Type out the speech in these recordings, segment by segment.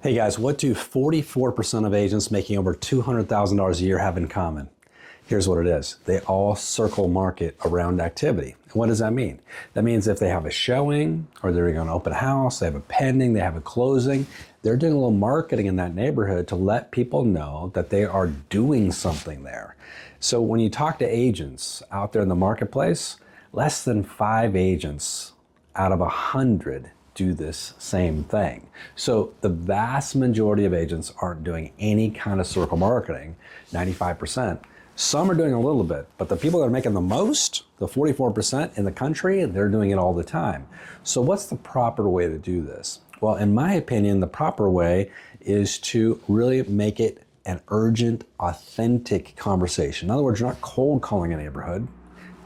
Hey guys, what do 44% of agents making over $200,000 a year have in common? Here's what it is. They all circle market around activity. And what does that mean? That means if they have a showing or they're going to open a house, they have a pending, they have a closing, they're doing a little marketing in that neighborhood to let people know that they are doing something there. So when you talk to agents out there in the marketplace, less than 5 agents out of 100 do this same thing. So the vast majority of agents aren't doing any kind of circle marketing, 95%. Some are doing a little bit, but the people that are making the most, the 44% in the country, they're doing it all the time. So what's the proper way to do this? Well, in my opinion, the proper way is to really make it an urgent, authentic conversation. In other words, you're not cold calling a neighborhood,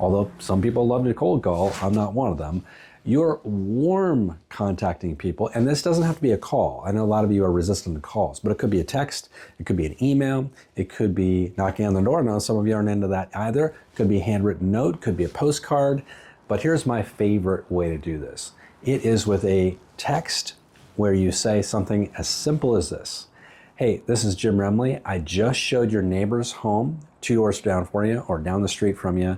although some people love to cold call. I'm not one of them. You're warm contacting people, and this doesn't have to be a call. I know a lot of you are resistant to calls, but it could be a text, it could be an email, it could be knocking on the door. Now, some of you aren't into that either. It could be a handwritten note, could be a postcard, but here's my favorite way to do this. It is with a text where you say something as simple as this. Hey, this is Jim Remley. I just showed your neighbor's home 2 doors down for you or down the street from you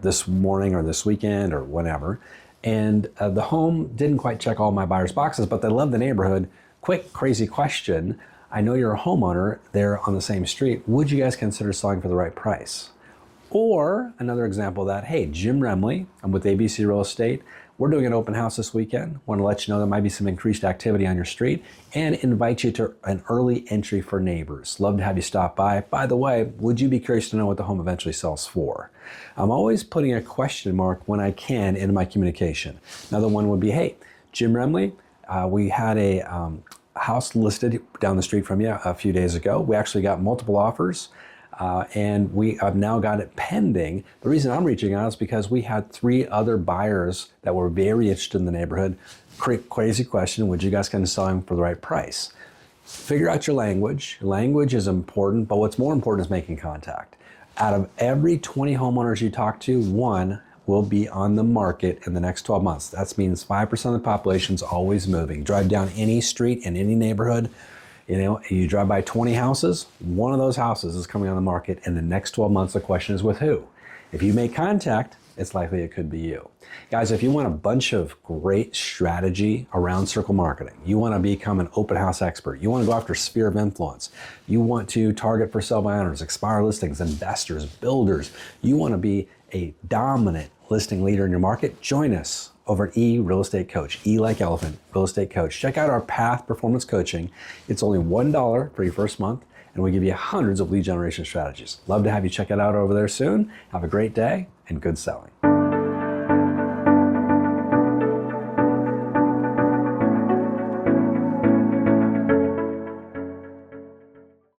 this morning or this weekend or whenever. And the home didn't quite check all my buyers' boxes, but they love the neighborhood. Quick, crazy question. I know you're a homeowner there on the same street. Would you guys consider selling for the right price? Or another example of that, hey, Jim Remley, I'm with ABC Real Estate. We're doing an open house this weekend. Want to let you know there might be some increased activity on your street and invite you to an early entry for neighbors. Love to have you stop by. By the way, would you be curious to know what the home eventually sells for? I'm always putting a question mark when I can in my communication. Another one would be, hey, Jim Remley, we had a house listed down the street from you a few days ago. We actually got multiple offers. And I've now got it pending. The reason I'm reaching out is because we had 3 other buyers that were very interested in the neighborhood. Crazy question, would you guys consider selling for the right price? Figure out your language. Language is important, but what's more important is making contact. Out of every 20 homeowners you talk to, 1 will be on the market in the next 12 months. That means 5% of the population is always moving. Drive down any street in any neighborhood. You know, you drive by 20 houses, 1 of those houses is coming on the market in the next 12 months. The question is with who? If you make contact, it's likely it could be you. Guys, if you want a bunch of great strategy around circle marketing, you want to become an open house expert, you want to go after sphere of influence, you want to target for sale by owners, expire listings, investors, builders, you want to be a dominant listing leader in your market, join us over at eRealEstateCoach, E like elephant, Real Estate Coach. Check out our Path Performance Coaching. It's only $1 for your first month, and we give you hundreds of lead generation strategies. Love to have you check it out over there soon. Have a great day and good selling.